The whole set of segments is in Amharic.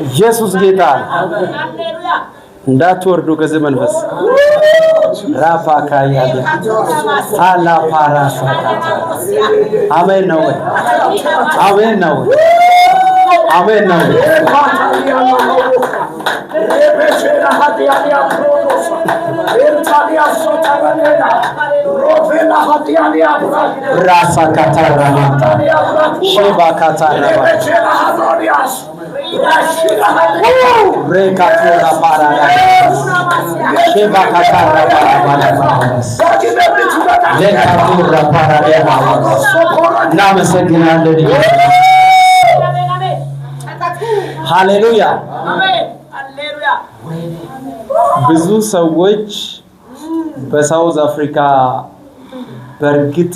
ኢየሱስ ጌታ እንዳትወርዱ ከዚህ መንፈስ ራፋ ካያለ ታላ ፓራሳ አሜን ነው አሜን ነው አሜን ነው ራሳ ካታራማታ ሼባ ካታራማ ሬካቶራ ፓራዳ ሼባ ካታራማ ሬካቶራ ፓራዳ እናመሰግናለን። ሃሌሉያ ሃሌሉያ። ብዙ ሰዎች በሳውዝ አፍሪካ በርግጥ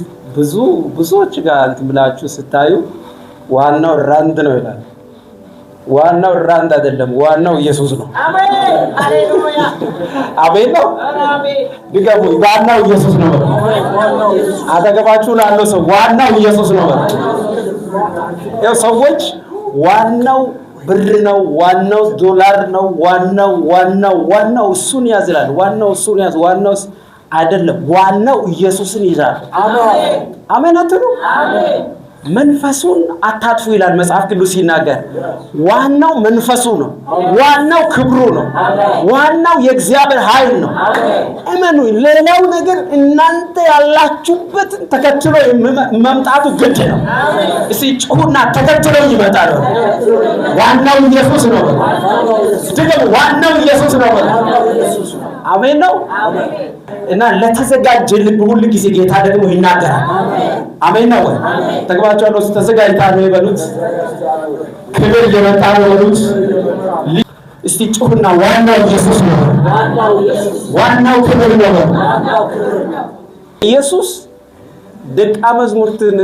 ብዙዎች ጋር ብላችሁ ስታዩ ዋናው ራንድ ነው ይላል። ዋናው ራንድ አይደለም፣ ዋናው ኢየሱስ ነው። አሜን ሃሌሉያ አሜን ነው። ድገሙ፣ ዋናው ኢየሱስ ነው። አጠገባችሁ ላለው ሰው ዋናው ኢየሱስ ነው። ያው ሰዎች ዋናው ብር ነው፣ ዋናው ዶላር ነው፣ ዋናው እሱን ያዝላል። ዋናው እሱን ያዝ፣ ዋናው አይደለም፣ ዋናው ኢየሱስን ይዛል። አሜን አሜን አትሉ? አሜን። መንፈሱን አታጥፉ ይላል መጽሐፍ ቅዱስ ሲናገር። ዋናው መንፈሱ ነው፣ ዋናው ክብሩ ነው፣ ዋናው የእግዚአብሔር ኃይል ነው። እመኑ። ሌላው ነገር እናንተ ያላችሁበት ተከትሎ መምጣቱ ግድ ነው። እስቲ ጩኹና ተከትሎ ይመጣል። ዋናው ኢየሱስ ነው። ደግሞ ዋናው ኢየሱስ ነው። አሜን ነው። እና ለተዘጋጀ ልብ ሁሉ ጊዜ ጌታ ደግሞ ይናገራል። አሜን ነው። ተግባራቸው ተዘጋጅታ ነው ይበሉት። ክብር እየመጣ ነው ይበሉት። እስቲ ጩኹና ዋናው ኢየሱስ ነው። ዋናው ክብር ነው። ኢየሱስ ደቀ መዛሙርትን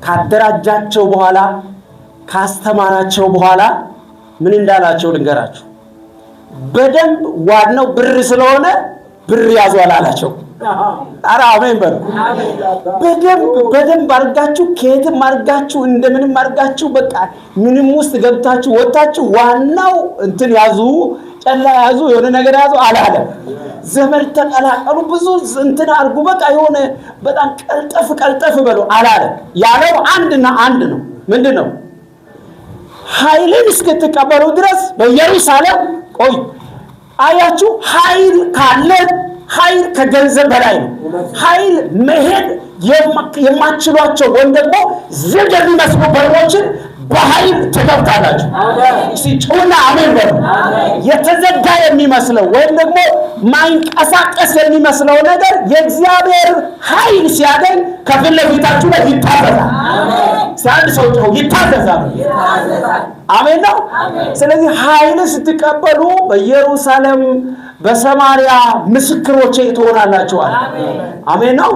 ካደራጃቸው በኋላ ካስተማራቸው በኋላ ምን እንዳላቸው ልንገራችሁ። በደንብ ዋናው ብር ስለሆነ ብር ያዙ አላላቸው። ኧረ አሜን በሉ። በደንብ አድርጋችሁ ከየትም አድርጋችሁ እንደምንም አድርጋችሁ በቃ ምንም ውስጥ ገብታችሁ ወጣችሁ ዋናው እንትን ያዙ፣ ጨላ ያዙ፣ የሆነ ነገር ያዙ አላለም። ዘመድ ተቀላቀሉ፣ ብዙ እንትን አድርጉ፣ በቃ የሆነ በጣም ቀልጠፍ በሉ አላለም። ያለው አንድና አንድ ነው። ምንድነው? ኃይልን እስክትቀበሉ ድረስ በኢየሩሳሌም ቆዩ። አያችሁ፣ ኃይል ካለ ኃይል ከገንዘብ በላይ ነው። ኃይል መሄድ የማትችሏቸው ወይም ደግሞ ዝግ የሚመስሉ በሮችን በኃይል ትከፍታላችሁ። ሲጮና አሜን በሉ። የተዘጋ የሚመስለው ወይም ደግሞ ማይንቀሳቀስ የሚመስለው ነገር የእግዚአብሔር ኃይል ሲያገኝ ከፊት ለፊታችሁ ላይ ይታዘዛል። አንድ ሰው ጮህ ይታዘዛል። አሜን ነው። ስለዚህ ኃይል ስትቀበሉ በኢየሩሳሌም በሰማሪያ ምስክሮቼ ትሆናላችሁ። አሜን ነው።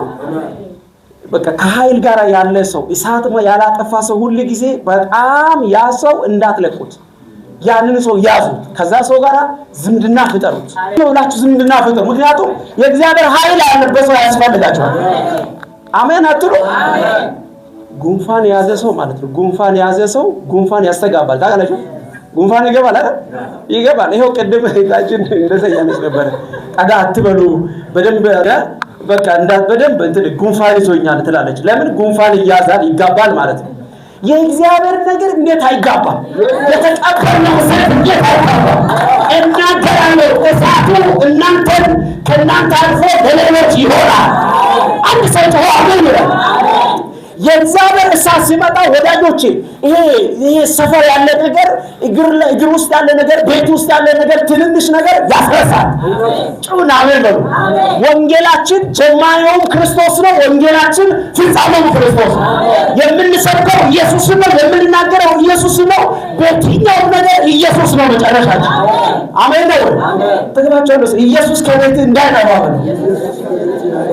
በቃ ከኃይል ጋር ያለ ሰው እሳት ያላጠፋ ሰው ሁሉ ጊዜ በጣም ያ ሰው እንዳትለቁት፣ ያንን ሰው ያዙት። ከዛ ሰው ጋር ዝምድና ፍጠሩት። ይኸውላችሁ ዝምድና ፍጠሩ። ምክንያቱም የእግዚአብሔር ኃይል ያለበት ሰው ያስፈልጋችኋል። አሜን አትሉ? ጉንፋን የያዘ ሰው ማለት ነው። ጉንፋን የያዘ ሰው ጉንፋን ያስተጋባል። ታውቃላችሁ? ጉንፋን ይገባል አይደል? ይገባል። ይሄው ቅድም እህታችን እንደዛ ያነስ ነበር። ጠጋ አትበሉ በደንብ በቃ በደንብ እንትን ጉንፋን ይዞኛል ትላለች። ለምን ጉንፋን ይያዛል? ይጋባል ማለት ነው። የእግዚአብሔር ነገር እንዴት አይጋባም? የተቀበልነው እሳት እንዴት አይጋባም? እናገራለሁ፣ እሳቱ ከእናንተ አልፎ ለሌሎች ይሆናል። አንድ ሰው ተው አሜን ይላል። የእግዚአብሔር እሳት ሲመጣ ወዳጆቼ ይሄ ሰፈር ያለ ነገር እግር ውስጥ ያለ ነገር ቤት ውስጥ ያለ ነገር ትንንሽ ነገር ያፈርሳል። ጩና አሜን በሉ። ወንጌላችን ጀማሪውም ክርስቶስ ነው። ወንጌላችን ፍጻሜውም ክርስቶስ ነው። የምንሰብከው ኢየሱስ ነው። የምንናገረው ኢየሱስ ነው። በየትኛው ነገር ኢየሱስ ነው መጨረሻችን። አሜን ነው። ተገባቸው ነው። ኢየሱስ ከቤት እንዳይጠፋ ነው።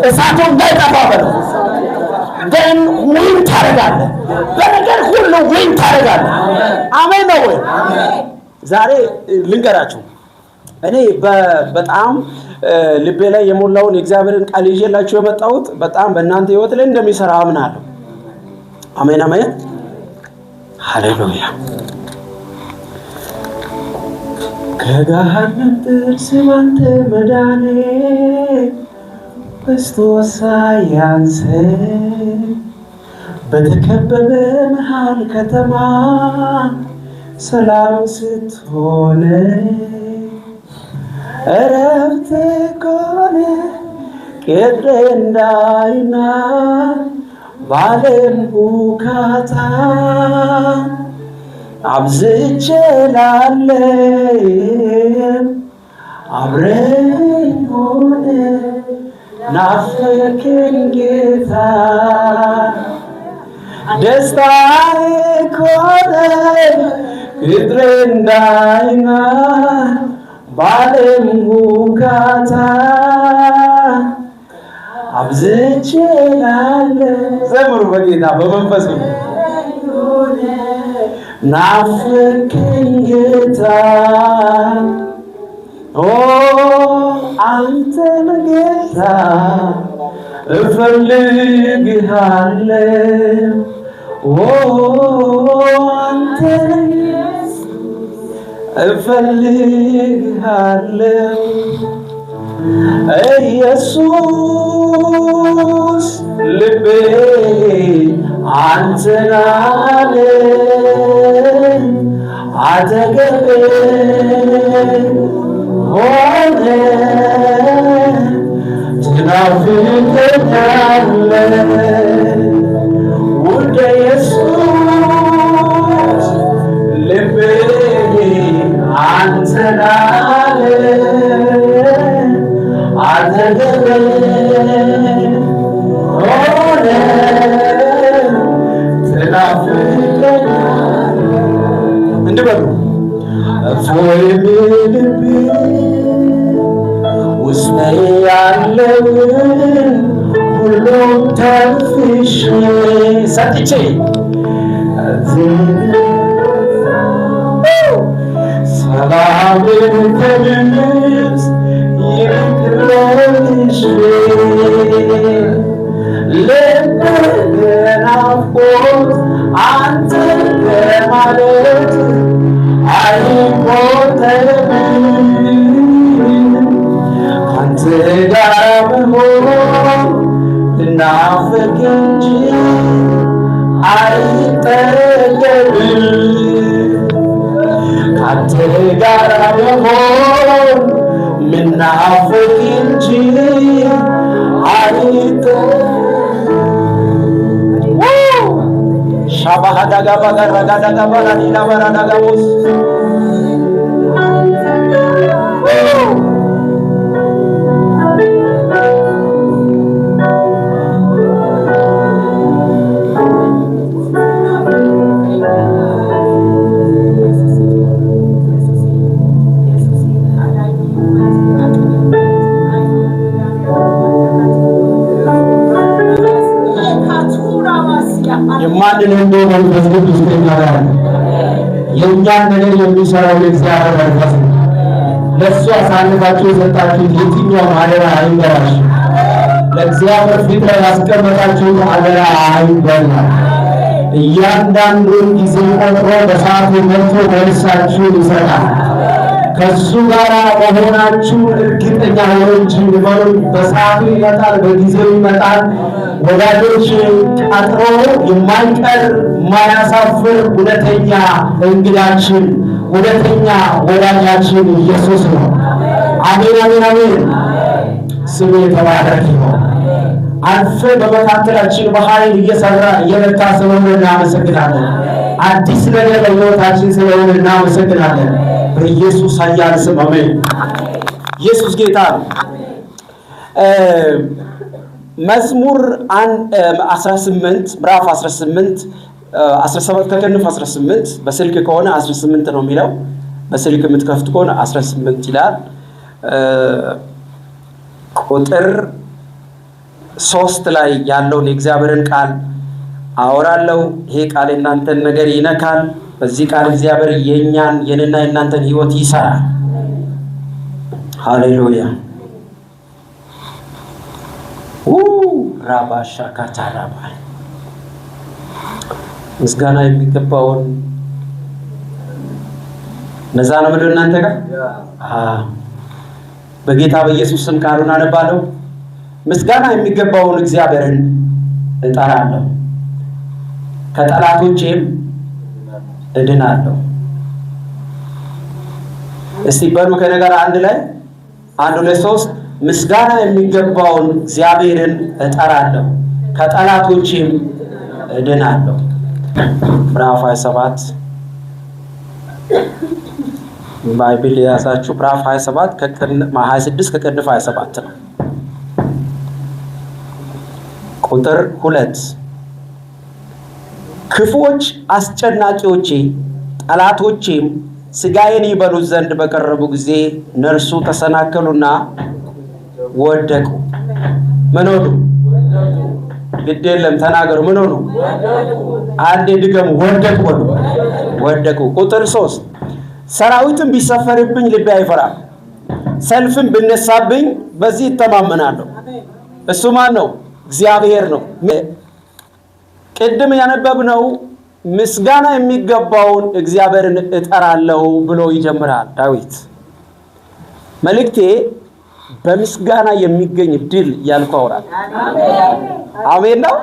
እሳቱ እንዳይጠፋ ነው። ግን ዊን ታረጋለህ። በነገር ሁሉ ዊን ታረጋለህ። አሜን ነው ወይ? ዛሬ ልንገራችሁ፣ እኔ በጣም ልቤ ላይ የሞላውን የእግዚአብሔርን ቃል ይዤላችሁ የመጣሁት በጣም በእናንተ ህይወት ላይ እንደሚሰራ አምናለሁ። አሜን አሜን ሃሌሉያ። ከገሃነም ጥርስ ባንተ መዳኔ ክርስቶስ ሳያንሰኝ በተከበበ መሃል ከተማ ሰላም ስትሆን እረፍት ከሆነ ቅጥሬ እንዳይና ባለም ሁካታ አብዝቼ ላለም አብረኝ ሆነ ናፈቀኝ ጌታ ደስታዬ ከሆነ ቅጥሬ እንዳይና ባለም ሁካታ አብዝቼ ላለም ዘምሩ በጌታ በመንፈስ ናፈቀኝ ጌታ ኦ አንተን ጌታ እፈልግሃለሁ ኦ አንተን እፈልግሃለሁ ኢየሱስ ልቤ አንተን አለ አጠገቤ ሆነ ትናፍቀኛለህ ውዴ ኢየሱስ ልቤ አንተን አለ አጠገቤ ሆነ ትናፍቀኛለህ እንድበሉ እፎይ ልቤ ውስጤ ያለውን ሁሉም ተንፍሼ ሰጥቼ ሰላምን ከልብስ ይልቅ ለብሼ ልቤ ናፍቆት አንተን ለማለት አይቆጠርም ካንተ ጋር ብሆን ልናፍቅ እንጂ አይጠገብም ካንተ ጋር ብሆን ልናፍቅ እንጂ ሻባሃዳጋ ባጋራጋዳጋ ባላዲና ባራዳጋውስ የማንንም መንፈስ ቅዱስ ይናገራል። የእኛን ነገር የሚሰራው የእግዚአብሔር መንፈስ ነው። ለእሱ አሳልፋችሁ የሰጣችሁት የትኛውም አደራ አይበላሽ። ለእግዚአብሔር ፊት ላይ ያስቀመጣችሁት አደራ አይበላም። እያንዳንዱን ጊዜ ቆጥሮ በሰዓቱ መጥቶ መልሳችሁን ይሰጣል። ከእሱ ጋር መሆናችሁ እርግጠኛ ሆናችሁ ንበሩ። በሰዓቱ ይመጣል፣ በጊዜው ይመጣል። ወዳጆች ቀጥሮ የማይቀር የማያሳፍር እውነተኛ እንግዳችን እውነተኛ ወዳጃችን ኢየሱስ ነው። አሜን አሜን አሜን። ስሙ የተባረከ ይሁን። አልፈ በመካከላችን በኃይል እየሰራ እየመታ ስለሆነ እናመሰግናለን። አዲስ ነገር ለሕይወታችን ስለሆነ እናመሰግናለን። በኢየሱስ ኃያል ስም አሜን። ኢየሱስ ጌታ ነው። መዝሙር 18 ምዕራፍ 18 17 ከቅንፍ 18 በስልክ ከሆነ 18 ነው የሚለው። በስልክ የምትከፍቱ ከሆነ 18 ይላል። ቁጥር 3 ላይ ያለውን የእግዚአብሔርን ቃል አወራለሁ። ይሄ ቃል እናንተን ነገር ይነካል። በዚህ ቃል እግዚአብሔር የኔና የእናንተን ህይወት ይሰራል። ሃሌሉያ ራባሻ ካታራባ ምስጋና የሚገባውን ነዛ ነው ምንድነው እናንተ ጋር በጌታ በኢየሱስ ስም ቃሉን አነባለሁ። ምስጋና የሚገባውን እግዚአብሔርን እጠራለሁ፣ ከጠላቶቼም እድናለሁ። እስቲ በሉ ከነገር አንድ ላይ 1 2 3 ምስጋና የሚገባውን እግዚአብሔርን እጠራለሁ፣ ከጠላቶቼም እድናለሁ። ምዕራፍ 27 ባይብል ያዛችሁ ምዕራፍ 27 26 ከቅንፍ 27 ነው። ቁጥር 2 ክፉዎች አስጨናቂዎቼ ጠላቶቼም ሥጋዬን ይበሉት ዘንድ በቀረቡ ጊዜ እነርሱ ተሰናከሉና ወደቁ። ምን ሆኑ? ግድ የለም ተናገሩ። ምን ሆኑ? አንዴ ድገሙ። ወደቁ። ቁጥር 3 ሰራዊትም ቢሰፈርብኝ ልቤ አይፈራም፣ ሰልፍም ብነሳብኝ በዚህ እተማመናለሁ። እሱ ማን ነው? እግዚአብሔር ነው። ቅድም ያነበብነው ምስጋና የሚገባውን እግዚአብሔርን እጠራለሁ ብሎ ይጀምራል ዳዊት። መልእክቴ በምስጋና የሚገኝ ድል ያልኩ አውራል። አሜን ነው።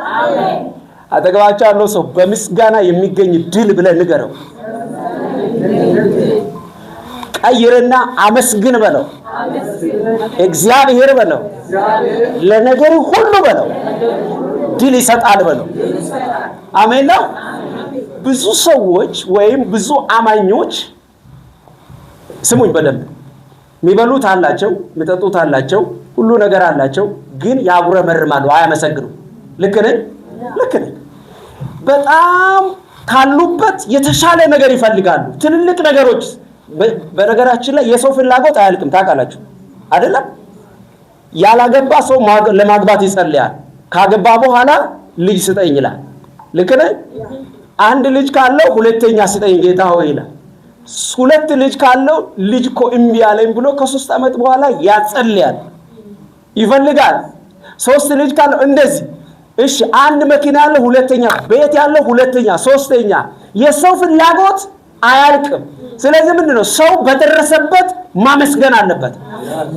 አጠገባቸው ያለው ሰው በምስጋና የሚገኝ ድል ብለህ ንገረው። ቀይርና አመስግን በለው። እግዚአብሔር በለው። ለነገር ሁሉ በለው። ድል ይሰጣል በለው። አሜን ነው። ብዙ ሰዎች ወይም ብዙ አማኞች ስሙኝ በደንብ የሚበሉት አላቸው፣ የሚጠጡት አላቸው፣ ሁሉ ነገር አላቸው፣ ግን ያጉረመርማሉ፣ አያመሰግኑ። ልክ ነኝ? በጣም ካሉበት የተሻለ ነገር ይፈልጋሉ። ትልልቅ ነገሮች በነገራችን ላይ የሰው ፍላጎት አያልቅም። ታውቃላችሁ አይደለም? ያላገባ ሰው ለማግባት ይጸልያል። ካገባ በኋላ ልጅ ስጠኝ ይላል። ልክ ነኝ? አንድ ልጅ ካለው ሁለተኛ ስጠኝ ጌታ ሆይ ይላል። 2 ልጅ ካለው ልጅ እኮ እምቢ አለኝ ብሎ ከ3 ዓመት በኋላ ያጸልያል፣ ይፈልጋል። 3 ልጅ ካለው እንደዚህ። እሺ አንድ መኪና ያለው ሁለተኛ፣ ቤት ያለው ሁለተኛ፣ ሶስተኛ። የሰው ፍላጎት አያልቅም። ስለዚህ ምንድነው ሰው በደረሰበት ማመስገን አለበት።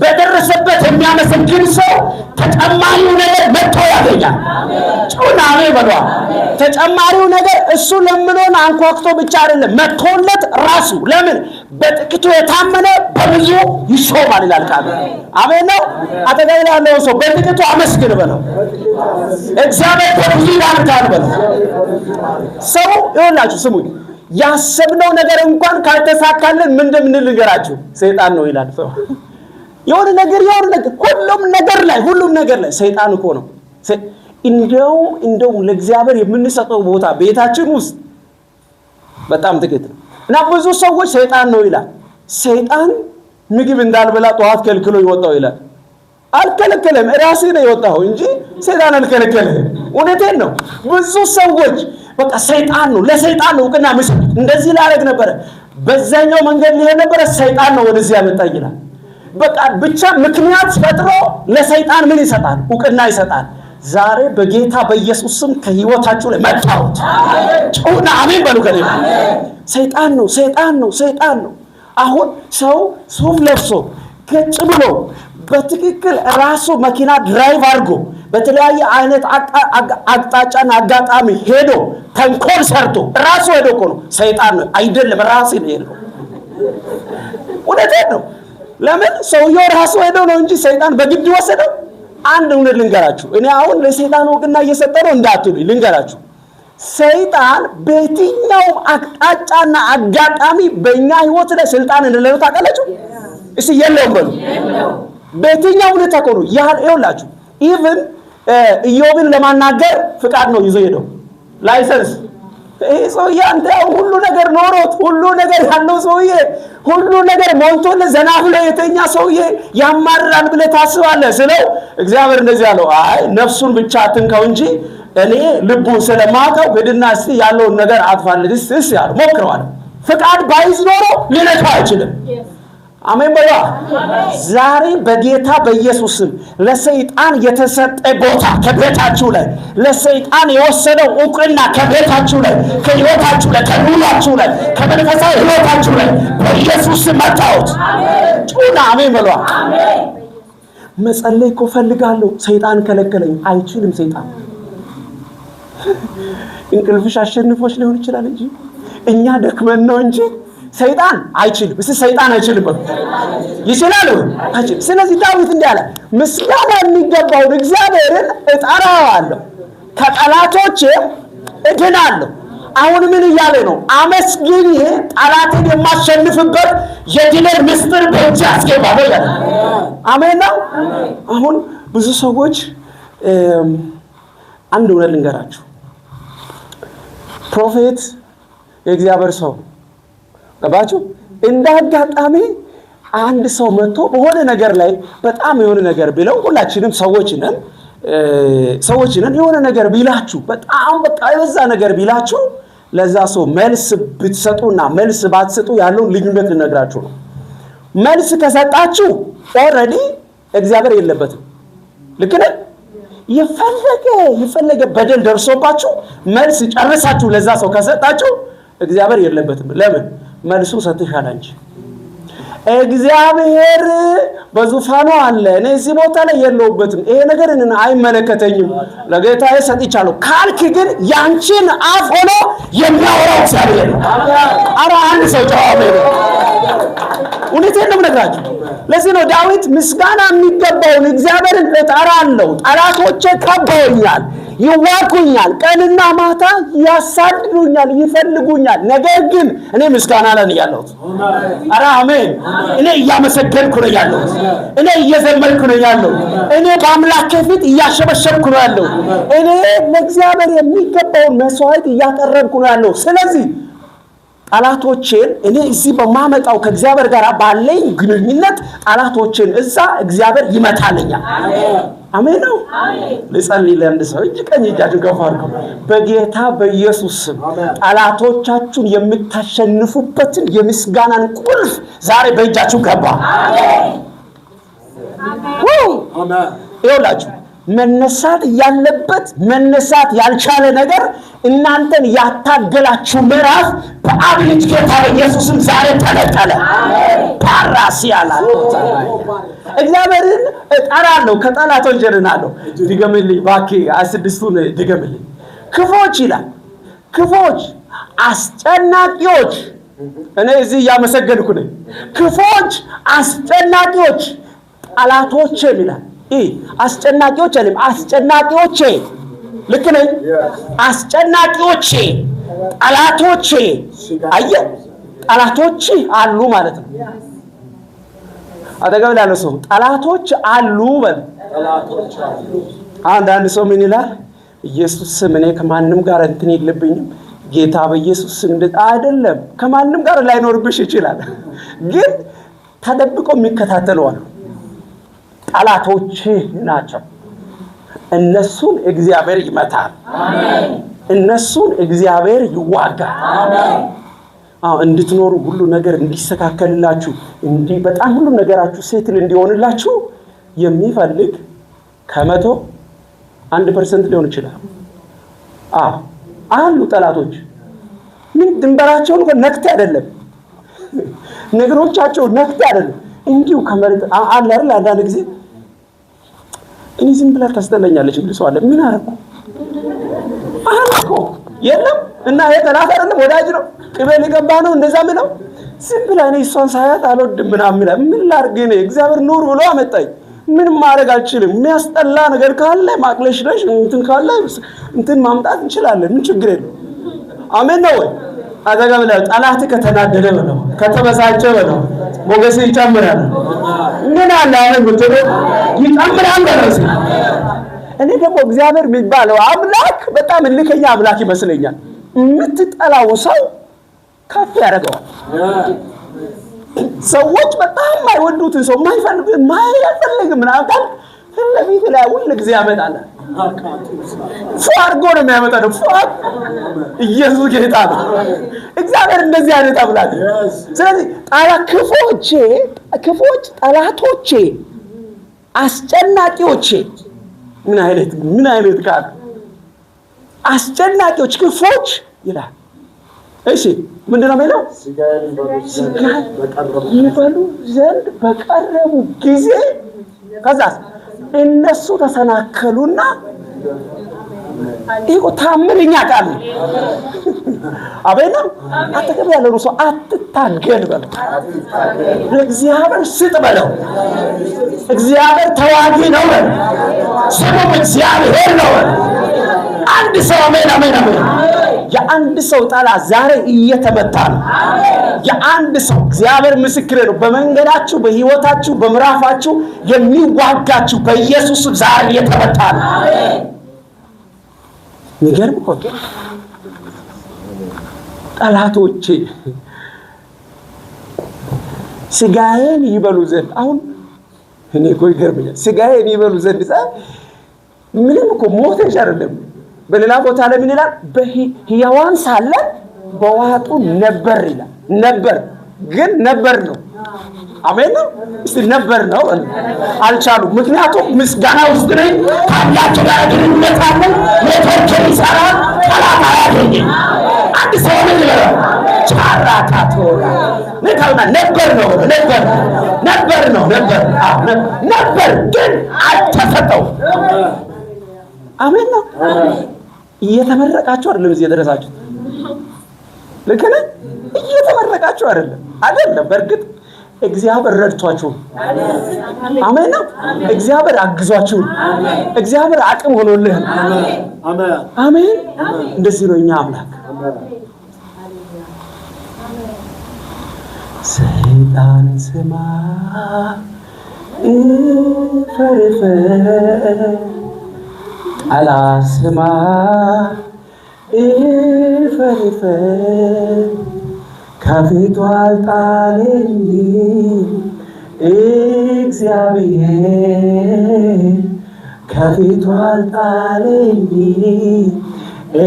በደረሰበት የሚያመሰግን ሰው ተጨማሪው ነገር መጥቶ ያገኛል። ጩናሜ በሏ። ተጨማሪው ነገር እሱ ለምኖን አንኳክቶ ብቻ አይደለም መጥቶለት ራሱ። ለምን? በጥቂቱ የታመነ በብዙ ይሾማል ይላል ቃሉ። አሜን ነው። አጠገብ ያለው ሰው በጥቂቱ አመስግን በለው። እግዚአብሔር በብዙ ይባርካል በለው። ሰው ይኸውላችሁ ስሙኝ፣ ያሰብነው ነገር እንኳን ካልተሳካልን ምን እንደምንል ንገራችሁ። ሰይጣን ነው ይላል ሰው። የሆነ ነገር ሁሉም ነገር ላይ ሰይጣን እኮ ነው። እንደውም ለእግዚአብሔር የምንሰጠው ቦታ ቤታችን ውስጥ በጣም ጥቂት ነው። እና ብዙ ሰዎች ሰይጣን ነው ይላል። ሰይጣን ምግብ እንዳልበላ ጠዋት ከልክሎ ይወጣው ይላል። አልከለከለም፣ ራሴ ነው የወጣው እንጂ ሰይጣን አልከለከለም። እውነቴን ነው። ብዙ ሰዎች በቃ ሰይጣን ነው፣ ለሰይጣን ነው እውቅና መስጠት። እንደዚህ ላደርግ ነበር፣ በዛኛው መንገድ ሊሄድ ነበር፣ ሰይጣን ነው ወደዚህ ያመጣኝ ይላል። በቃ ብቻ ምክንያት ፈጥሮ ለሰይጣን ምን ይሰጣል? እውቅና ይሰጣል። ዛሬ በጌታ በኢየሱስ ስም ከህይወታችሁ ላይ መጣሁት። ጩና አሜን በሉ። ከሌላ ሰይጣን ነው። አሁን ሰው ሱፍ ለብሶ ገጭ ብሎ በትክክል ራሱ መኪና ድራይቭ አድርጎ በተለያየ አይነት አቅጣጫና አጋጣሚ ሄዶ ተንኮል ሰርቶ ራሱ ሄዶ እኮ ነው። ሰይጣን ነው አይደለም፣ ራሱ ነው ሄዶ። እውነቴን ነው። ለምን? ሰውየው ራሱ ሄዶ ነው እንጂ ሰይጣን በግድ ወሰደው። አንድ እውነት ልንገራችሁ። እኔ አሁን ለሰይጣን ወግና እየሰጠ ነው እንዳትሉ ልንገራችሁ። ሰይጣን በየትኛውም አቅጣጫና አጋጣሚ በእኛ ህይወት ላይ ስልጣን እንደሌለው ታውቃላችሁ? እሺ የለውም በሉ። በየትኛው ሁኔታ እኮ ነው ይኸውላችሁ። ኢቭን ኢዮብን ለማናገር ፍቃድ ነው ይዞ ሄደው ላይሰንስ። ይሄ ሰውዬ አንተ ሁሉ ነገር ኖሮት ሁሉ ነገር ያለው ሰውዬ ሁሉ ነገር ሞልቶለት ዘና ብሎ የተኛ ሰውዬ ያማራል ብለህ ታስባለህ ስለው እግዚአብሔር እንደዚህ ያለው አይ ነፍሱን ብቻ አትንካው እንጂ እኔ ልቡን ስለማውቀው ሄድና እስቲ ያለውን ነገር አጥፋለት እስቲ ያለው ሞክረዋል። ፍቃድ ባይዝ ኖሮ ሊነካው አይችልም። አሜን በሉ። ዛሬ በጌታ በኢየሱስም ለሰይጣን የተሰጠ ቦታ ከቤታችሁ ላይ ለሰይጣን የወሰደው ዕውቅና ከቤታችሁ ላይ ከሕይወታችሁ ላይ ከኑሯችሁ ላይ ከመንፈሳዊ ሕይወታችሁ ላይ በኢየሱስ መታወት ጩና አሜን በሉ። መጸለይ እኮ ፈልጋለሁ፣ ሰይጣን ከለከለኝ። አይችልም። ሰይጣን እንቅልፍሽ አሸንፎሽ ሊሆን ይችላል እንጂ እኛ ደክመን ነው እንጂ ሰይጣን አይችልም። እሺ ሰይጣን አይችልም ይችላል አይችልም። ስለዚህ ዳዊት እንዲህ አለ፣ ምስጋና የሚገባውን እግዚአብሔርን እጠራዋለሁ ከጠላቶቼ እድናለሁ። አሁን ምን እያለ ነው? አመስግኜ ጠላትን የማሸንፍበት የድልን ምስጢር በእጅ አስገባለሁ ያለ አሜን ነው። አሁን ብዙ ሰዎች አንድ እውነት ልንገራችሁ፣ ፕሮፌት የእግዚአብሔር ሰው ገባችሁ? እንዳጋጣሚ አንድ ሰው መጥቶ በሆነ ነገር ላይ በጣም የሆነ ነገር ቢለው ሁላችንም ሰዎች ነን የሆነ ነገር ቢላችሁ በጣም በቃ የበዛ ነገር ቢላችሁ ለዛ ሰው መልስ ብትሰጡና መልስ ባትሰጡ ያለውን ልዩነት ልነግራችሁ ነው። መልስ ከሰጣችሁ ኦልሬዲ እግዚአብሔር የለበትም። ልክ ነህ። የፈለገ በደል ደርሶባችሁ መልስ ጨርሳችሁ ለዛ ሰው ከሰጣችሁ እግዚአብሔር የለበትም። ለምን? መልሱ ሰጥሻል እንጂ እግዚአብሔር በዙፋኑ አለ፣ እኔ እዚህ ቦታ ላይ የለውበትም፣ ይሄ ነገር አይመለከተኝም፣ ለጌታዬ ሰጥቻለሁ ካልክ ግን ያንቺን አፍ ሆኖ የሚያወራው እግዚአብሔር ነው። ኧረ አንድ ሰው ጨዋታ ነው። እውነቴን ነው የምነግራችሁ። ለዚህ ነው ዳዊት ምስጋና የሚገባውን እግዚአብሔርን እጠራለሁ፣ ጠላቶቼ ከበውኛል፣ ይዋጉኛል፣ ቀንና ማታ ያሳድዱኛል፣ ይፈልጉኛል፣ ነገር ግን እኔ ምስጋና ላይ ነኝ ያለሁት። ኧረ አሜን። እኔ እያመሰገንኩ ነው ያለሁት፣ እኔ እየዘመርኩ ነው ያለሁት፣ እኔ በአምላኬ ፊት እያሸበሸብኩ ነው ያለሁት፣ እኔ ለእግዚአብሔር የሚገባውን መስዋዕት እያቀረብኩ ነው ያለሁት። ስለዚህ ጠላቶቼን እኔ እዚህ በማመጣው ከእግዚአብሔር ጋር ባለኝ ግንኙነት ጠላቶቼን እዛ እግዚአብሔር ይመታልኛል። አሜን ነው። ልጸልይ ለአንድ ሰው እጅ ቀኝ እጃችሁ ከፍ አድርጉ። በጌታ በኢየሱስ ስም ጠላቶቻችሁን የምታሸንፉበትን የምስጋናን ቁልፍ ዛሬ በእጃችሁ ገባ። አሜን። ይኸውላችሁ መነሳት ያለበት መነሳት ያልቻለ ነገር እናንተን ያታገላችሁ ምዕራፍ በአብ ልጅ ጌታ በኢየሱስም ዛሬ ተነጠለ። ፓራሲያላ እግዚአብሔርን እጠራለሁ ከጠላቶች እድናለሁ። ድገምልኝ እባክህ፣ 26ቱን ድገምልኝ። ክፎች ይላል፣ ክፎች አስጨናቂዎች። እኔ እዚህ እያመሰገንኩ ነኝ። ክፎች አስጨናቂዎች ጠላቶቼ ይላል። አስጨናቂዎች አይደለም፣ አስጨናቂዎቼ። ልክ ነኝ። አስጨናቂዎቼ ጠላቶቼ። አየህ፣ ጠላቶች አሉ ማለት ነው። አጠገብ ያለው ሰው ጠላቶች አሉ በል። አንዳንድ ሰው ምን ይላል? ኢየሱስ ስም እኔ ከማንም ጋር እንትን የለብኝም፣ ጌታ በኢየሱስ ስም አይደለም። ከማንም ጋር ላይኖርብሽ ይችላል፣ ግን ተደብቆ የሚከታተሉ አሉ። ጠላቶች ናቸው። እነሱን እግዚአብሔር ይመታል። አሜን። እነሱን እግዚአብሔር ይዋጋል። አሜን። እንድትኖሩ ሁሉ ነገር እንዲስተካከልላችሁ እንዲህ በጣም ሁሉ ነገራችሁ ሴትል እንዲሆንላችሁ የሚፈልግ ከመቶ 1% ሊሆን ይችላል። አሉ ጠላቶች። ምን ድንበራቸውን ነክተ አይደለም፣ ነገሮቻቸው ነክተ አይደለም፣ እንዲሁ ከመሬት አለ አይደል? አንዳንድ ጊዜ እኔ ዝም ብላ ታስተለኛለች ልሰው አለ። ምን አረኩ የለም እና የጠላት አይደለም ወዳጅ ነው፣ ቅቤ ሊገባ ነው እንደዛ ምነው ዝም ብላ እኔ እሷን ሳያት አልወድም ምናምን ምን ላድርግ? እኔ እግዚአብሔር ኑር ብሎ አመጣኝ። ምንም ማድረግ አልችልም። የሚያስጠላ ነገር ካለ ማቅለሽለሽ እንትን ካለ እንትን ማምጣት እንችላለን። ምን ችግር የለው። አሜን ነው ወይ? አጠገብ ላይ ጠላት ከተናደደ ነው ከተበሳጨ ነው ሞገስ ይጨምራል። ምን አለ አሁን ብትሉ ይጨምራል ማለት ነው። እኔ ደግሞ እግዚአብሔር የሚባለው አምላክ በጣም ልከኛ አምላክ ይመስለኛል። የምትጠላው ሰው ከፍ ያደርገዋል። ሰዎች በጣም የማይወዱትን ሰው የማይፈልግ ምናምን ለቤት ላይ ሁሉ ጊዜ ያመጣል። አድርጎ ነው የሚያመጣው። ኢየሱስ ጌታ ነው። እግዚአብሔር እንደዚህ አይነት አምላክ። ስለዚህ ክፎች ጠላቶቼ፣ አስጨናቂዎቼ ምን አይነት ቃል! አስጨናቂዎች ክፎች ይላል። እሺ ምንድን ነው የሚለው? ስጋ ይበሉ ዘንድ በቀረቡ ጊዜ ከዛስ እነሱ ተሰናከሉና ይሄ ታምርኛ ቃል ነው። አቤና አጠገብ ያለው ሰው አትታገል በለው፣ ለእግዚአብሔር ስጥ በለው። እግዚአብሔር ተዋጊ ነው በለው፣ ስሙም እግዚአብሔር ነው በለው። አንድ ሰው አሜን አሜን አሜን። የአንድ ሰው ጠላት ዛሬ እየተመታ ነው። የአንድ ሰው እግዚአብሔር ምስክሬ ነው። በመንገዳችሁ፣ በህይወታችሁ፣ በምዕራፋችሁ የሚዋጋችሁ በኢየሱስ ዛሬ እየተመታ ነው። የሚገርም እኮ ጠላቶቼ ስጋዬን ይበሉ ዘንድ፣ አሁን እኔ እኮ ይገርመኛል። ስጋዬን ይበሉ ዘንድ ምንም እኮ ሞተሽ አይደለም። በሌላ ቦታ ላይ ምን ይላል? በሕያዋን ሳለን በዋጡ ነበር ይላል። ነበር ግን ነበር ነው። አሜን ነው። እስቲ ነበር ነው አልቻሉም። ምክንያቱም ምስጋና ውስጥ ነኝ፣ ካላችሁ ጋር ግንኙነት አለን፣ ኔትወርክ ይሰራል፣ ጠላት አያገኝም። አንድ ሰው ምን ይላል? ቻራካቶ ነበር ነው ነበር ግን አልተሰጠው። አሜን ነው። እየተመረቃችሁ አይደለም እዚህ የደረሳችሁ። ልክ ነህ። እየተመረቃችሁ አይደለም። በእርግጥ እግዚአብሔር ረድቷችሁ፣ አሜን ነው። እግዚአብሔር አግዟችሁ፣ እግዚአብሔር አቅም ሆኖልህ፣ አሜን። እንደዚህ ነው እኛ አምላክ። ሰይጣን ስማ ፈርፈር፣ ጠላት ስማ ፈርፈር፣ ከፊቱ አልጣለኝ እግዚአብሔር፣ ከፊቱ አልጣለኝ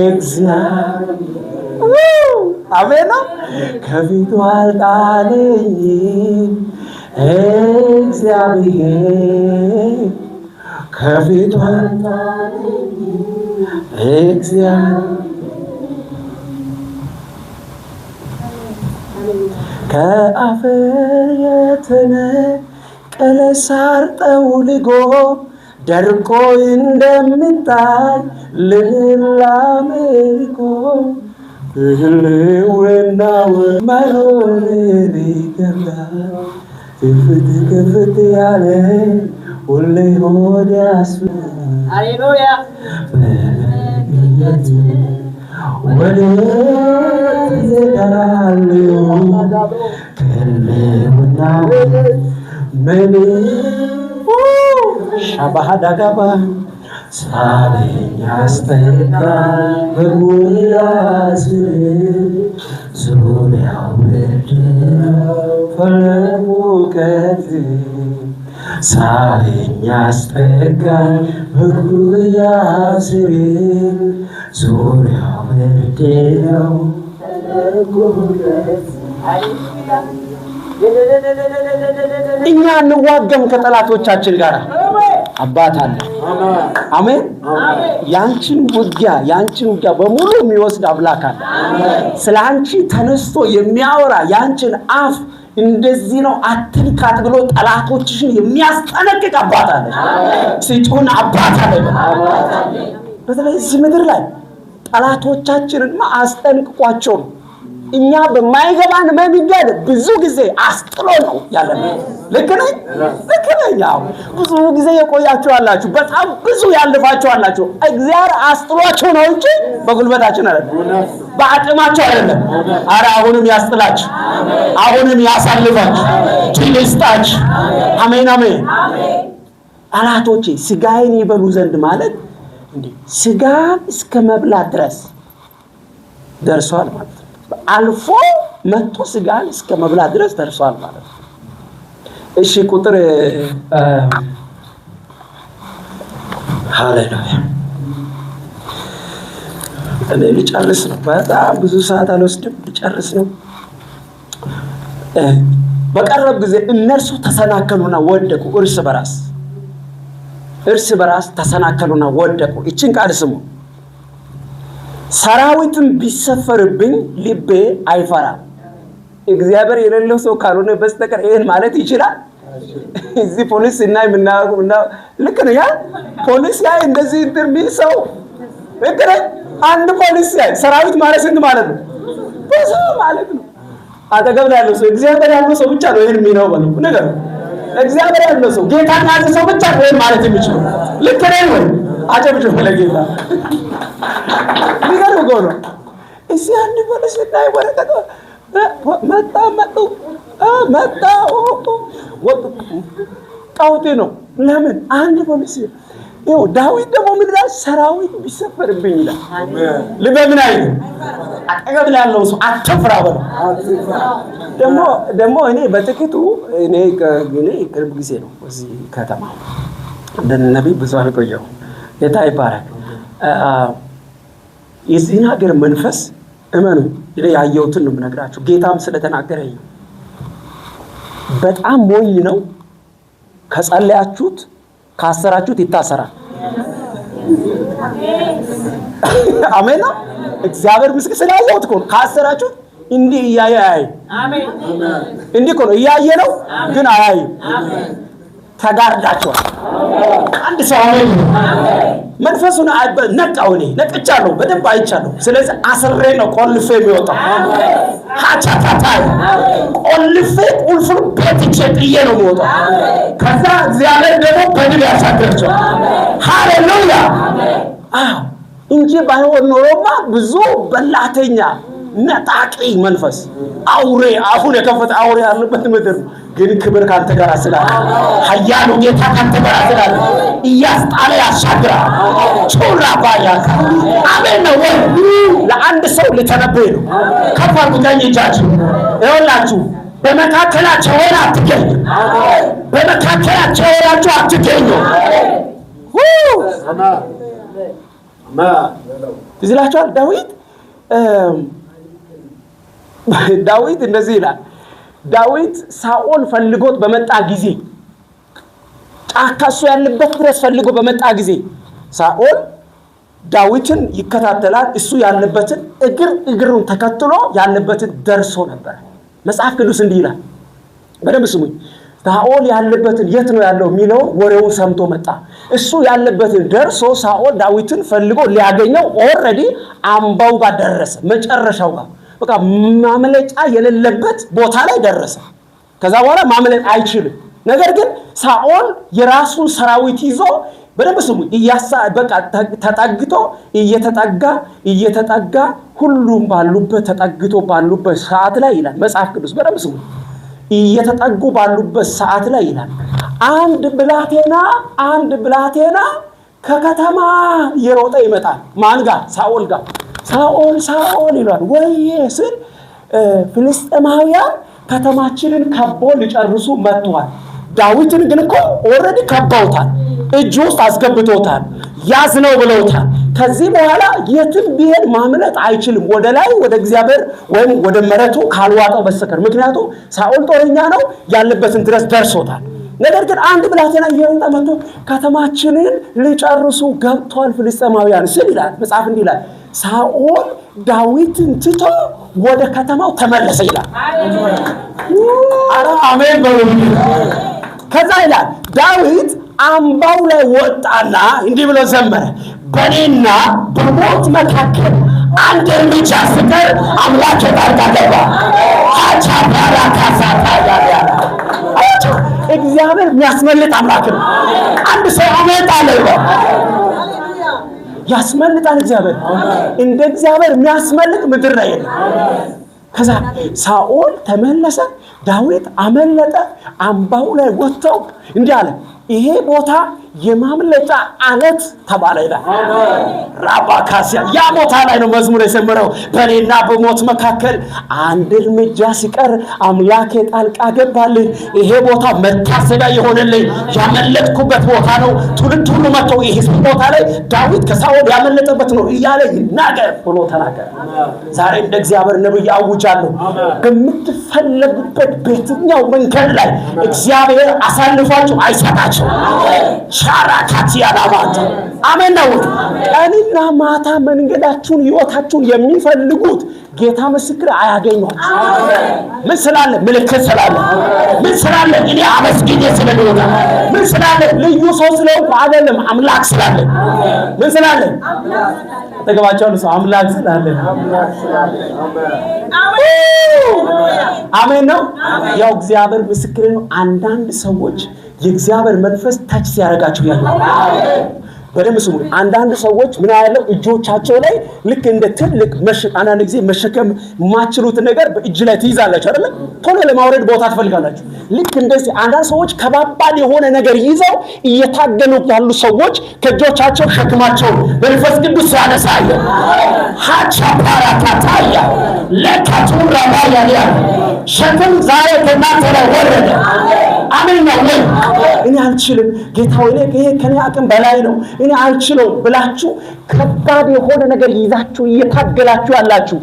እግዚአብሔር። አሜን ነው። ከፊቱ አልጣለኝ እግዚአብሔር፣ ከፊቱ አልጣለኝ እግዚአብሔር። ከአፈር የተነቀለ ሳር ጠውልጎ ደርቆ እንደምጣል ልምላሜ እኮ ህልውናው መኖርን ይገባል። ክፍት ያለ ሁሌ ሆድ ያስብላል። ሃሌሉያ ወዴት ይሄዳሉ? ህልውናው ምን ሻባሃዳጋባ ሳለኝ አስጠጋኝ በጉያስ ዙሪያው ፈለጉ ቀት ሳለኝ አስጠጋኝ በጉያስ ዙሪያው ነው እኛ እንዋጋም ከጠላቶቻችን ጋር አባት አለ። አሜን። ያንቺን ውጊያ በሙሉ የሚወስድ አምላክ አለ። ስለ አንቺ ተነስቶ የሚያወራ ያንቺን አፍ እንደዚህ ነው አትንካት ብሎ ጠላቶችሽን የሚያስጠነቅቅ አባት አለ። ሲጮህና አባት አለ። በተለይ እዚህ ምድር ላይ ጠላቶቻችንን አስጠንቅቋቸው እኛ በማይገባን መንገድ ብዙ ጊዜ አስጥሎ ነው ያለን። ልክ ነኝ። ብዙ ጊዜ የቆያችሁ አላችሁ፣ በጣም ብዙ ያለፋችሁ አላችሁ። እግዚአብሔር አስጥሏችሁ ነው እንጂ በጉልበታችን አይደለም፣ በአቅማችሁ አይደለም። ኧረ አሁንም ያስጥላችሁ፣ አሁንም ያሳልፋችሁ፣ ትዕግስታችሁ። አሜን አሜን። ጠላቶቼ ስጋዬን ይበሉ ዘንድ ማለት እንዴ ስጋን እስከ መብላት ድረስ ደርሷል ማለት ነው። አልፎ መጥቶ ስጋን እስከ መብላት ድረስ ደርሷል ማለት ነው። እሺ ቁጥር ሃሌሉያ እኔ ልጨርስ ነው። በጣም ብዙ ሰዓት አልወስድም። ልጨርስ ነው። በቀረብ ጊዜ እነርሱ ተሰናከሉና ወደቁ። እርስ በራስ ተሰናከሉና ወደቁ። ይችን ቃል ስሙ። ሰራዊትም ቢሰፈርብኝ ልቤ አይፈራም። እግዚአብሔር የሌለው ሰው ካልሆነ በስተቀር ይሄን ማለት ይችላል? እዚህ ፖሊስ እና የምናውቀው ልክ ነው። ያ ፖሊስ ያ እንደዚህ እንትን ሰው እግረ አንድ ፖሊስ ያ ሰራዊት ማለት ስንት ማለት ነው? ብዙ ማለት ነው። አጠገብ ያለው ሰው እግዚአብሔር ያለው ሰው ብቻ ነው ይሄን የሚለው ማለት ነው። ነገር እግዚአብሔር ያለው ሰው ጌታን ያዘ ሰው ብቻ ነው ይሄን ማለት የሚችለው። ልክ ነው ወይ? አጨብጭቡ ለጌታ። ይገርም ነው። እዚህ አንድ ፖሊስ እና ወረቀት መጣ ጣውቴ ነው። ለምን አንድ ፖሊስ ይኸው ዳዊት ደግሞ ምን ይላል? ሰራዊት ቢሰፈርብኝ ይላል። ለምን አይደል? አጠገብ ያለው ሰው አትፍራ በለው። ደግሞ እኔ በጥቂቱ እኔ ቅርብ ጊዜ ነው እዚህ ከተማ እንደነብይ ብዙ አልቆየሁ። ጌታ ይባረክ። የዚህን ሀገር መንፈስ እመኑ እኔ ያየሁትን ነው የምነግራችሁ። ጌታም ስለተናገረኝ በጣም ሞኝ ነው። ከጸለያችሁት ካሰራችሁት ይታሰራል። አሜን። እግዚአብሔር ምስክር ስላየሁት እኮ ነው። ካሰራችሁት እንዲህ እያየ አያይም። አሜን። እንዲህ እኮ ነው እያየ ነው ግን አያይም። ተጋርዳችኋል። አንድ ሰው አሜን። መንፈሱን ነቃው። እኔ ነቅቻለሁ፣ በደንብ አይቻለሁ። ስለዚህ አስሬ ነው ቆልፌ የሚወጣው። ሀቻታታይ ቆልፌ ቁልፉን ቤትቼ ጥዬ ነው የሚወጣው። ከዛ እግዚአብሔር ደግሞ በድል ያሻገራቸው። ሃሌሉያ። እንጂ ባይሆን ኖሮማ ብዙ በላተኛ ነጣቂ መንፈስ አውሬ አፉን የከፈተ አውሬ ያለበት ምድር ግን ክብር ካንተ ጋር ስላለ ኃያሉ ጌታ ካንተ ጋር ስላለ እያስጣለ ያሻግራል። ቹራ ባያካ አሜን ነው ወይ? ለአንድ ሰው ልተነበይ ነው። ከፋር ጉዳይ እጃችሁ ይኸውላችሁ በመካከላቸው ሆነ አትገኙ። በመካከላቸው ሆናችሁ አትገኙ። ትዝላችኋል ዳዊት እንደዚህ ይላል። ዳዊት ሳኦል ፈልጎት በመጣ ጊዜ ጫካ እሱ ያለበት ድረስ ፈልጎ በመጣ ጊዜ ሳኦል ዳዊትን ይከታተላል። እሱ ያለበትን እግሩን ተከትሎ ያለበትን ደርሶ ነበር። መጽሐፍ ቅዱስ እንዲህ ይላል። በደንብ ስሙኝ። ሳኦል ያለበትን የት ነው ያለው የሚለው ወሬውን ሰምቶ መጣ። እሱ ያለበትን ደርሶ ሳኦል ዳዊትን ፈልጎ ሊያገኘው ኦልሬዲ አምባው ጋር ደረሰ። መጨረሻው ጋር በቃ ማምለጫ የሌለበት ቦታ ላይ ደረሰ። ከዛ በኋላ ማምለጥ አይችልም። ነገር ግን ሳኦል የራሱን ሰራዊት ይዞ በደንብ ስሙ በቃ ተጠግቶ እየተጠጋ ሁሉም ባሉበት ተጠግቶ ባሉበት ሰዓት ላይ ይላል መጽሐፍ ቅዱስ። በደንብ ስሙ። እየተጠጉ ባሉበት ሰዓት ላይ ይላል አንድ ብላቴና ከከተማ እየሮጠ ይመጣል። ማን ጋር? ሳኦል ጋር። ሳኦል ይላል። ወይዬ ስል ፍልስጤማውያን ከተማችንን ከቦ ሊጨርሱ መጥተዋል። ዳዊትን ግን እኮ ኦልሬዲ ከበውታል። እጁ ውስጥ አስገብቶታል። ያዝነው ብለውታል። ከዚህ በኋላ የትም ቢሄድ ማምለጥ አይችልም፣ ወደ ላይ ወደ እግዚአብሔር ወይም ወደ መሬቱ ካልዋጠው በስተቀር። ምክንያቱም ሳኦል ጦረኛ ነው፣ ያለበትን ድረስ ደርሶታል። ነገር ግን አንድ ብላቴና እየወጣ መጥቶ ከተማችንን ሊጨርሱ ገብተዋል ፍልስጤማውያን ስል ይላል መጽሐፍ እንዲህ ይላል። ሳኦል ዳዊትን ትቶ ወደ ከተማው ተመለሰ ይላል። አሜን በሉ። ከዛ ይላል ዳዊት አምባው ላይ ወጣና እንዲህ ብሎ ዘመረ። በኔና በሞት መካከል አንድ እርምጃ ስቀር አምላክ ጣልቃ ገባ። አቻባራ ካሳታ ያለ እግዚአብሔር የሚያስመልጥ አምላክ ነው። አንድ ሰው አሜን አለ ይላል። ያስመልጣል እግዚአብሔር። እንደ እግዚአብሔር የሚያስመልጥ ምድር ላይ የለም። ከዛ ሳኦል ተመለሰ፣ ዳዊት አመለጠ። አምባው ላይ ወጥተው እንዲህ አለ፣ ይሄ ቦታ የማምለጫ አለት ተባለ ይላል። ራባካሲያ ያ ቦታ ላይ ነው መዝሙር የሰመረው። በእኔና በሞት መካከል አንድ እርምጃ ሲቀር አምላኬ ጣልቃ ገባልኝ። ይሄ ቦታ መታሰቢያ የሆነልኝ ያመለጥኩበት ቦታ ነው። ትውልድ ሁሉ መጥተው ይሄ ቦታ ላይ ዳዊት ከሳኦል ያመለጠበት ነው እያለ ይናገር ብሎ ተናገረ። ዛሬ እንደ እግዚአብሔር ነብይ አውጃለሁ፣ በምትፈለጉበት በየትኛው መንገድ ላይ እግዚአብሔር አሳልፏችሁ አይሰጣችሁ። ሻራካቲያ ላማት አሜን ነው። ቀንና ማታ መንገዳችሁን ህይወታችሁን የሚፈልጉት ጌታ ምስክር አያገኙት። ምን ስላለ? ምልክት ስላለ። ምን ስላለ? እኔ አመስግኜ ስለሆነ። ምን ስላለ? ልዩ ሰው ስለሆንኩ አይደለም፣ አምላክ ስላለ። ምን ስላለ? ተገባቻው ሰው አምላክ ስላለ። አሜን ነው። ያው እግዚአብሔር ምስክር ነው። አንዳንድ ሰዎች የእግዚአብሔር መንፈስ ታች ሲያረጋቸው ያለው በደም ስሙ። አንዳንድ ሰዎች ምን ያለው እጆቻቸው ላይ ልክ እንደ ትልቅ አንዳንድ ጊዜ መሸከም የማትችሉት ነገር በእጅ ላይ ትይዛላችሁ አይደል? ቶሎ ለማውረድ ቦታ ትፈልጋላችሁ። ልክ እንደዚህ አንዳንድ ሰዎች ከባባድ የሆነ ነገር ይዘው እየታገሉ ያሉ ሰዎች ከእጆቻቸው ሸክማቸው መንፈስ ቅዱስ ያነሳል። ሃቻ ፓራካታያ ለካቱራ ባያሊያ ሸክም ዛሬ ከእናንተ ላይ ወረደ። አሜን ነው። እኔ አልችልም ጌታ ሆይ ይሄ ከኔ አቅም በላይ ነው እኔ አልችለው ብላችሁ ከባድ የሆነ ነገር ይዛችሁ እየታገላችሁ ያላችሁ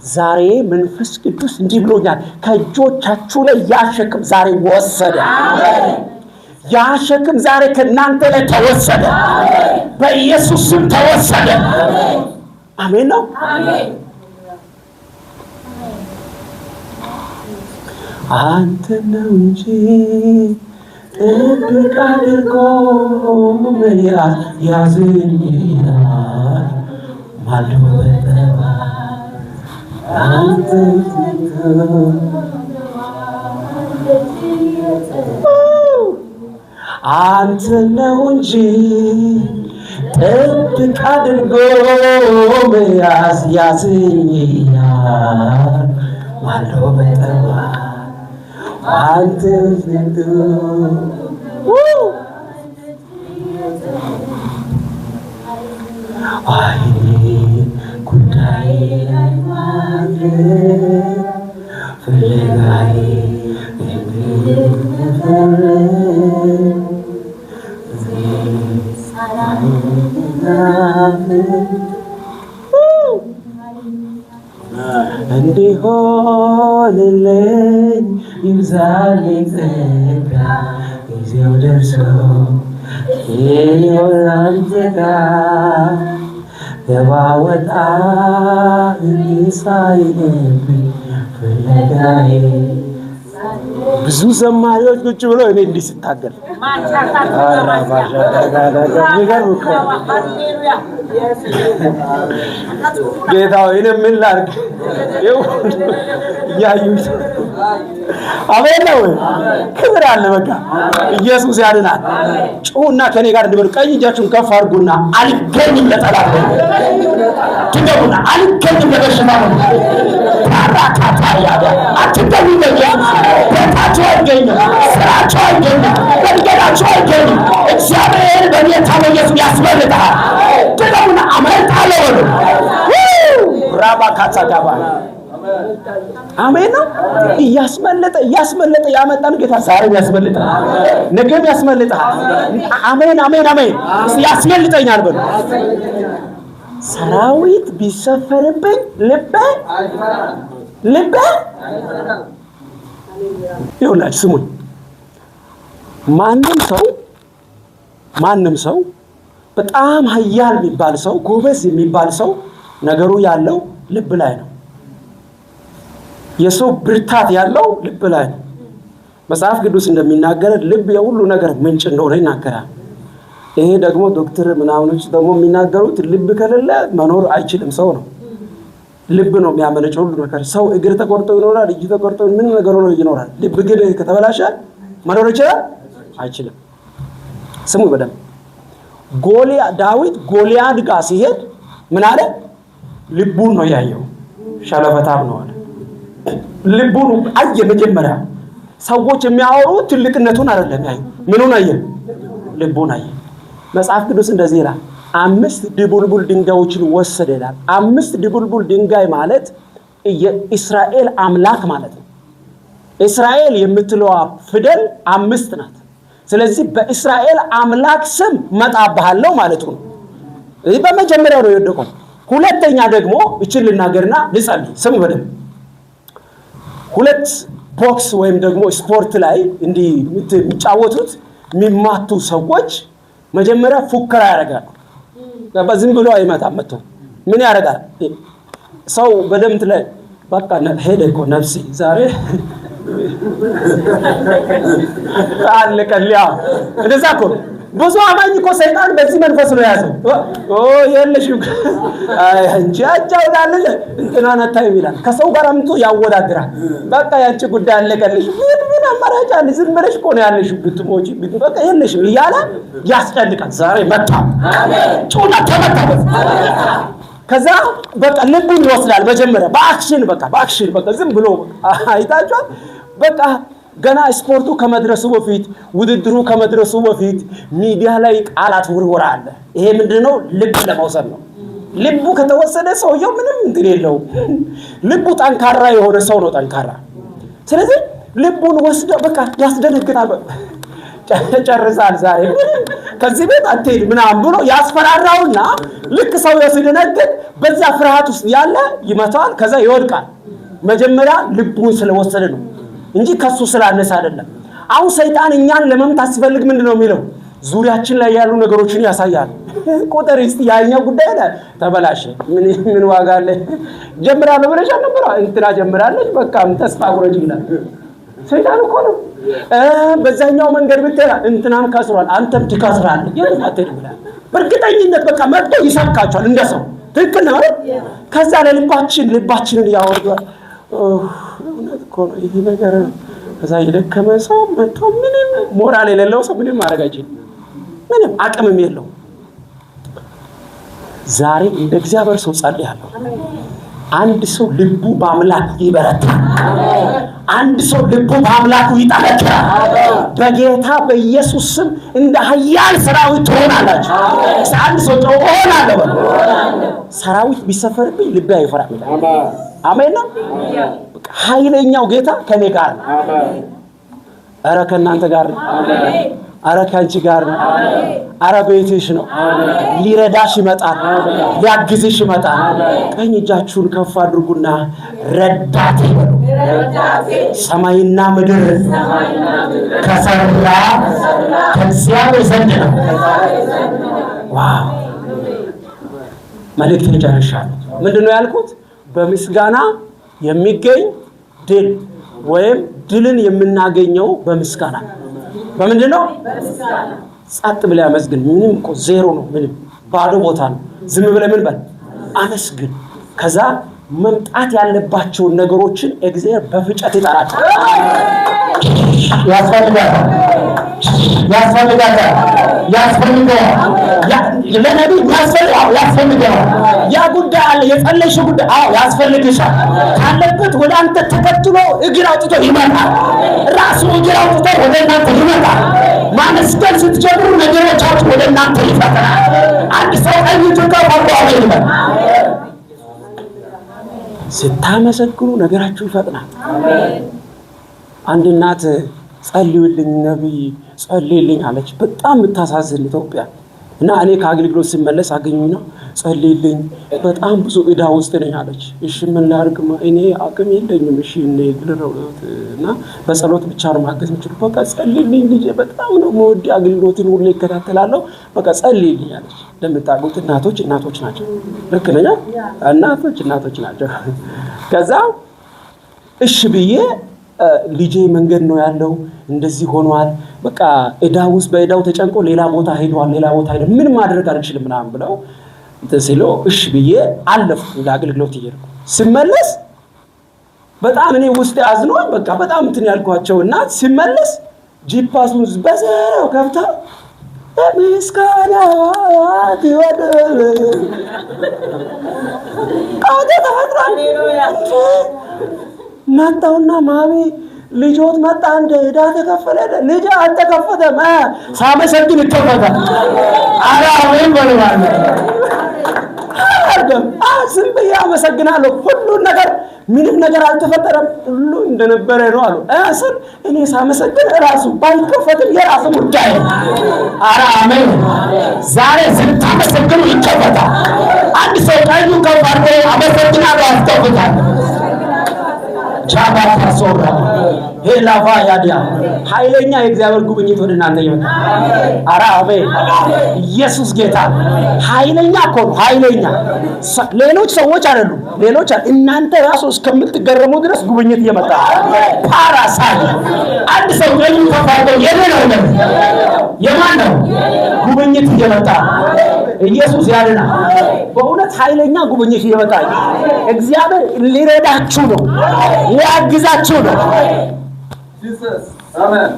ዛሬ መንፈስ ቅዱስ እንዲህ ብሎኛል፣ ከእጆቻችሁ ላይ ያሸክም ዛሬ ወሰደ። ያሸክም ዛሬ ከእናንተ ላይ ተወሰደ፣ በኢየሱስ ስም ተወሰደ። አሜን ነው። አንተ ነው እንጂ ጥብቅ አድርጎ ያዝኛል ማልዶ በጠባ አንተ ነው እንጂ ጥብቅ አድርጎ ያዝኛል ማልዶ በጠባ አንተ አይኔ ጉዳይ ላይ ማድረግ ፍለጋዬ እንዲሆንልኝ ይብዛልኝ ጸጋ ጊዜው ደርሶ አንተ ጋር ገባ ወጣ እንዲሳይልብኝ ፍለጋዬ። ብዙ ዘማሪዎች ቁጭ ብሎ እኔ እንዲህ ስታገል ጌታው እኔ ምን ላድርግ ያዩት። አሜን ነው። ክብር አለ። በቃ ኢየሱስ ያድናል። ጩሁና ከኔ ጋር እንድበሉ ቀኝ እጃችሁን ከፍ አድርጉና አልገኝም ለጠላት ትገቡና አልገኝም ለበሽታ ነው ታራካታ ያዳ አትገኙም ለኢየሱስ ቤታችሁ አይገኝም፣ ስራችሁ አይገኝም፣ መንገዳችሁ አይገኝም። እግዚአብሔር በጌታ በኢየሱስ ያስመልጣል። ትገቡና አመልጣለሁ በሉ ራባካታ ጋባ አሜን ነው። እያስመለጠ ያመጣን ጌታ ዛሬም ያስመልጣል፣ ነገም ያስመልጣል። አሜን አሜን አሜን። ያስመልጠኛል በሉ። ሰራዊት ቢሰፈርብኝ ልቤ ይኸውላችሁ ስሙኝ። ማንም ሰው በጣም ኃያል የሚባል ሰው ጎበዝ የሚባል ሰው ነገሩ ያለው ልብ ላይ ነው። የሰው ብርታት ያለው ልብ ላይ ነው። መጽሐፍ ቅዱስ እንደሚናገር ልብ የሁሉ ነገር ምንጭ እንደሆነ ይናገራል። ይሄ ደግሞ ዶክተር ምናምኖች ደግሞ የሚናገሩት ልብ ከሌለ መኖር አይችልም ሰው ነው። ልብ ነው የሚያመነጨው ሁሉ ነገር። ሰው እግር ተቆርጦ ይኖራል፣ እጅ ተቆርጦ ምን ነገር ሆኖ ይኖራል። ልብ ግን ከተበላሸ መኖር ይችላል አይችልም። ስሙ በደንብ ዳዊት ጎልያድ ጋር ሲሄድ ምን አለ? ልቡን ነው ያየው። ሸለፈታም ነው አለ። ልቡን አየ። መጀመሪያ ሰዎች የሚያወሩ ትልቅነቱን አይደለም ያዩ። ምኑን አየ? ልቡን አየ። መጽሐፍ ቅዱስ እንደዚህ ይላል 5 ድቡልቡል ድንጋዮችን ወሰደ ይላል። 5 ድቡልቡል ድንጋይ ማለት የእስራኤል አምላክ ማለት ነው። እስራኤል የምትለዋ ፊደል 5 ናት። ስለዚህ በእስራኤል አምላክ ስም መጣብሃለሁ ማለት ነው። ይህ በመጀመሪያው ነው የወደቀው። ሁለተኛ ደግሞ እቺን ልናገርና ልጸልይ። ስሙ በደንብ 2 ቦክስ ወይም ደግሞ ስፖርት ላይ እንዲህ የሚጫወቱት የሚማቱ ሰዎች መጀመሪያ ፉከራ ያደርጋሉ። በዝም ብሎ አይመታም። መጥቶ ምን ያደርጋል? ሰው በደምት ላይ በቃ ሄደ እኮ ነፍሴ ዛሬ አለቀልያ። እንደዛ እኮ ብዙ አማኝ እኮ ሰይጣን በዚህ መንፈስ ነው ያዘው። የለሽም አንቺ አጫውታለሽ እንትና ነታይ ይላል። ከሰው ጋር አምጥቶ ያወዳድራል። በቃ ያንቺ ጉዳይ አለቀልሽ። ምን አማራጭ አለ? ዝም ብለሽ እኮ ነው ያለሽ። ብትሞጪ በቃ የለሽም እያለ ያስጨንቃል። ዛሬ መጣ ጩና ተመታ። ከዛ በቃ ልቡን ይወስዳል። መጀመሪያ በአክሽን በቃ ዝም ብሎ አይታችኋል። በቃ ገና ስፖርቱ ከመድረሱ በፊት ውድድሩ ከመድረሱ በፊት ሚዲያ ላይ ቃላት ውርወራ አለ። ይሄ ምንድነው? ልብ ለመውሰድ ነው። ልቡ ከተወሰደ ሰውየው ምንም እንትን የለውም። ልቡ ጠንካራ የሆነ ሰው ነው ጠንካራ። ስለዚህ ልቡን ወስዶ በቃ ያስደነግጣል። ጨርሳል ዛሬ ከዚህ ቤት አትሄድ ምናምን ብሎ ያስፈራራውና ልክ ሰውየው ሲደነግጥ በዛ ፍርሃት ውስጥ ያለ ይመታል። ከዛ ይወድቃል። መጀመሪያ ልቡን ስለወሰደ ነው እንጂ ከሱ ስላነሳ አይደለም። አሁን ሰይጣን እኛን ለመምታት ሲፈልግ ምንድነው የሚለው? ዙሪያችን ላይ ያሉ ነገሮችን ያሳያል። ቁጥር እስቲ ያኛው ጉዳይ ላይ ተበላሸ ምን ዋጋ አለ? ጀምራለሁ ብለሽ ነበር እንትና ጀምራለች በቃ ተስፋ ቁረጭ ይላል ሰይጣን እኮ ነው። በዛኛው መንገድ ብትሄድ እንትናም ከስሯል አንተም ትከስራለህ የማትሄድ ይላል። በእርግጠኝነት በቃ መጥቶ ይሰብካቸዋል እንደሰው ትክክል ነው። ከዛ ልባችንን ያወርዳል። እውነት እኮ ነው ይሄ ነገር። ከዛ የደከመ ሰው መጥቶ ምንም ሞራል የሌለው ሰው ምንም ማድረግ አይችልም። ምንም አቅምም የለው። ዛሬ እንደ እግዚአብሔር ሰው ጸልያለሁ። አንድ ሰው ልቡ በአምላክ ይበረታል። አንድ ሰው ልቡ በአምላኩ ይጠነክራል። በጌታ በኢየሱስ ስም እንደ ኃያል ሰራዊት ትሆናላችሁ። አንድ ሰው ትሆናለህ። ሰራዊት ቢሰፈርብኝ ልቤ አይፈራም። አሜን ነው። ኃይለኛው ጌታ ከኔ ጋር ነው። ኧረ ከእናንተ ጋር ነው። ኧረ ከአንቺ ጋር ነው። ኧረ ቤትሽ ነው። ሊረዳሽ ይመጣል። ሊያግዝሽ ይመጣል። ቀኝ እጃችሁን ከፍ አድርጉና ረዳቴ በሉ። ሰማይና ምድር ከሰራ ከእግዚአብሔር ዘንድ ነው። ዋው! መልእክቴን ጨርሻለሁ። ምንድነው ያልኩት? በምስጋና የሚገኝ ድል ወይም ድልን የምናገኘው በምስጋና በምንድነው? በምስጋና። ጸጥ ብለህ አመስግን። ምንም እኮ ዜሮ ነው። ምንም ባዶ ቦታ ነው። ዝም ብለህ ምን በል አመስግን። ከዛ መምጣት ያለባቸውን ነገሮችን እግዚአብሔር በፍጨት ይጠራቸዋል። ያስፈልጋል። ለነቢይ ያስፈልጋል። ያ ጉዳይ አለ። የጸለይሽ ጉዳይ ያስፈልግሻል። ካለበት ወደ አንተ ተከትሎ እግር አውጥቶ ይመጣል። ራሱ እግር አውጥቶ ወደ እናንተ ይመጣል። ማመስገን ስትጀምሩ ነገሮቻችሁ ወደ እናንተ ይፈጥራል። አንድ ሰው ቀኝ ተቀባባው ይላል። ስታመሰግኑ ነገራችሁ ይፈጥናል። አሜን። አንድ እናት ጸልዩልኝ ነብይ ጸልይልኝ አለች። በጣም የምታሳዝን ኢትዮጵያ እና እኔ ከአገልግሎት ሲመለስ አገኙና ጸልይልኝ በጣም ብዙ ዕዳ ውስጥ ነኝ አለች። እሺ ምን ላድርግ? እኔ አቅም የለኝም። እሺ እኔ እና በጸሎት ብቻ ነው ማገዝ የምችለው። በቃ ጸልይልኝ ልጄ በጣም ነው የምወድ አገልግሎትን ሁሉ ይከታተላለሁ። በቃ ጸልይልኝ አለች። ለምታውቁት እናቶች ናቸው። ልክ ነኝ? እናቶች ናቸው። ከዛ እሺ ብዬ ልጄ መንገድ ነው ያለው እንደዚህ ሆኗል። በቃ በዕዳው ተጨንቆ ሌላ ቦታ ሄዷል። ምን ማድረግ አልችልም ምናምን ብለው ሲለው እሺ ብዬ አለፍኩ። ለአገልግሎት እየሄድኩ ስመለስ በጣም እኔ ውስጥ አዝኗል። በቃ በጣም እንትን ያልኳቸው እና ሲመለስ ጂፓሱን በዘራው ከፍታ ምስጋና ይወደ አደ ተፈጥሯል። መጣውና ማሚ ልጆት መጣ እንደ ዕዳ ተከፈለ ልጅ አልተከፈተም ሳመሰግን ይከፈታል አሜን በሉዋል ዝም ብዬ አመሰግናለሁ ሁሉን ነገር ምንም ነገር አልተፈጠረም ሁሉ እንደነበረ ነው አሉ እሱን እኔ ሳመሰግን ራሱ ባይከፈትም የራሱ ጉዳይ አሜን ዛሬ ስታመሰግኑ ይከፈታል አንድ ሰው ቀኙ ከፋርዶ አመሰግናለሁ አስተውታል ጃባታ ሶራ ሄላቫ ያዲያ ኃይለኛ የእግዚአብሔር ጉብኝት ወደ እናንተ ይመጣል አሜን ኢየሱስ ጌታ ኃይለኛ እኮ ነው ኃይለኛ ሌሎች ሰዎች አይደሉም ሌሎች እናንተ ራሱ እስከምትገረሙ ድረስ ጉብኝት እየመጣ ፓራሳይ አንድ ሰው ቀኙ ከፋርዶ የኔ ነው የማን ነው ጉብኝት እየመጣ ኢየሱስ ያለና በእውነት ኃይለኛ ጉብኝት እየመጣ እግዚአብሔር ሊረዳችሁ ነው ሊያግዛችሁ ነው አሜን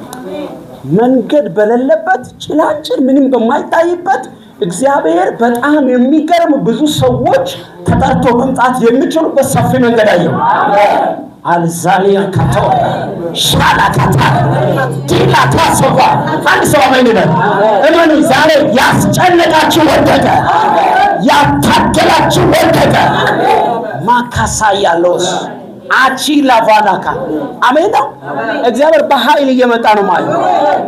መንገድ በሌለበት ጭላንጭል ምንም በማይታይበት እግዚአብሔር በጣም የሚገርም ብዙ ሰዎች ተጠርቶ መምጣት የሚችሉበት ሰፊ መንገድ አየው አልዛሊያ ካቶ ሻላ ካታ ዲላ ታሶባ አንድ ሰው አሜን ይላል እመኑ ዛሬ ያስጨነቃችሁ ወደቀ ያታገላችሁ ወደቀ ማካሳ ያለውስ አቺ ላቫናካ አሜን ነው እግዚአብሔር በኃይል እየመጣ ነው ማለት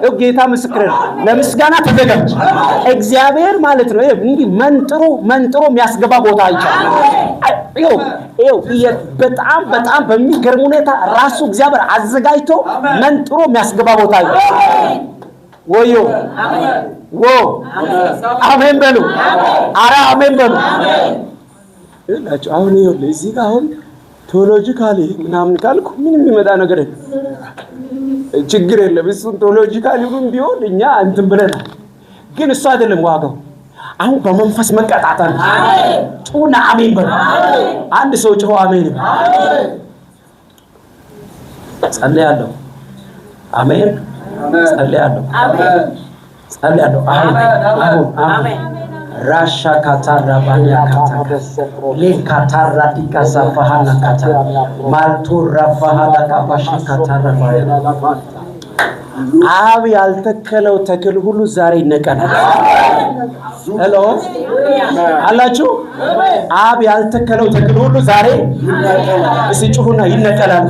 ነው ጌታ ምስክር ነው ለምስጋና ተዘጋጅ እግዚአብሔር ማለት ነው እንዲህ መንጥሮ የሚያስገባ ቦታ ይቻላል በጣም በሚገርም ሁኔታ ራሱ እግዚአብሔር አዘጋጅቶ መንጥሮ የሚያስገባ ቦታ ወዮ አሜን በሉ አሜን በሉ አሁን እዚህ ጋር አሁን ቴዎሎጂካሊ ምናምን ካልኩ ምንም ይመጣ ነገር ችግር የለም እሱን ቴዎሎጂካሊ ቢሆን እኛ እንትን ብለናል ግን እሱ አይደለም ዋጋው አሁን በመንፈስ መቀጣጣል ጩና አሜን በሉ አንድ ሰው ጮህ አሜን ጸልያለሁ አሜን ጸልያለሁ አሜን ራሻ ካታራ ባያ ካታ ለካታራ ዲካሳ ፈሃና ካታ ማልቶ ረፋሃላ ካባሽ ካታራ ባያ አብ ያልተከለው ተክል ሁሉ ዛሬ ይነቀላል ሄሎ አላችሁ አብ ያልተከለው ተክል ሁሉ ዛሬ ሲጮሁና ይነቀላል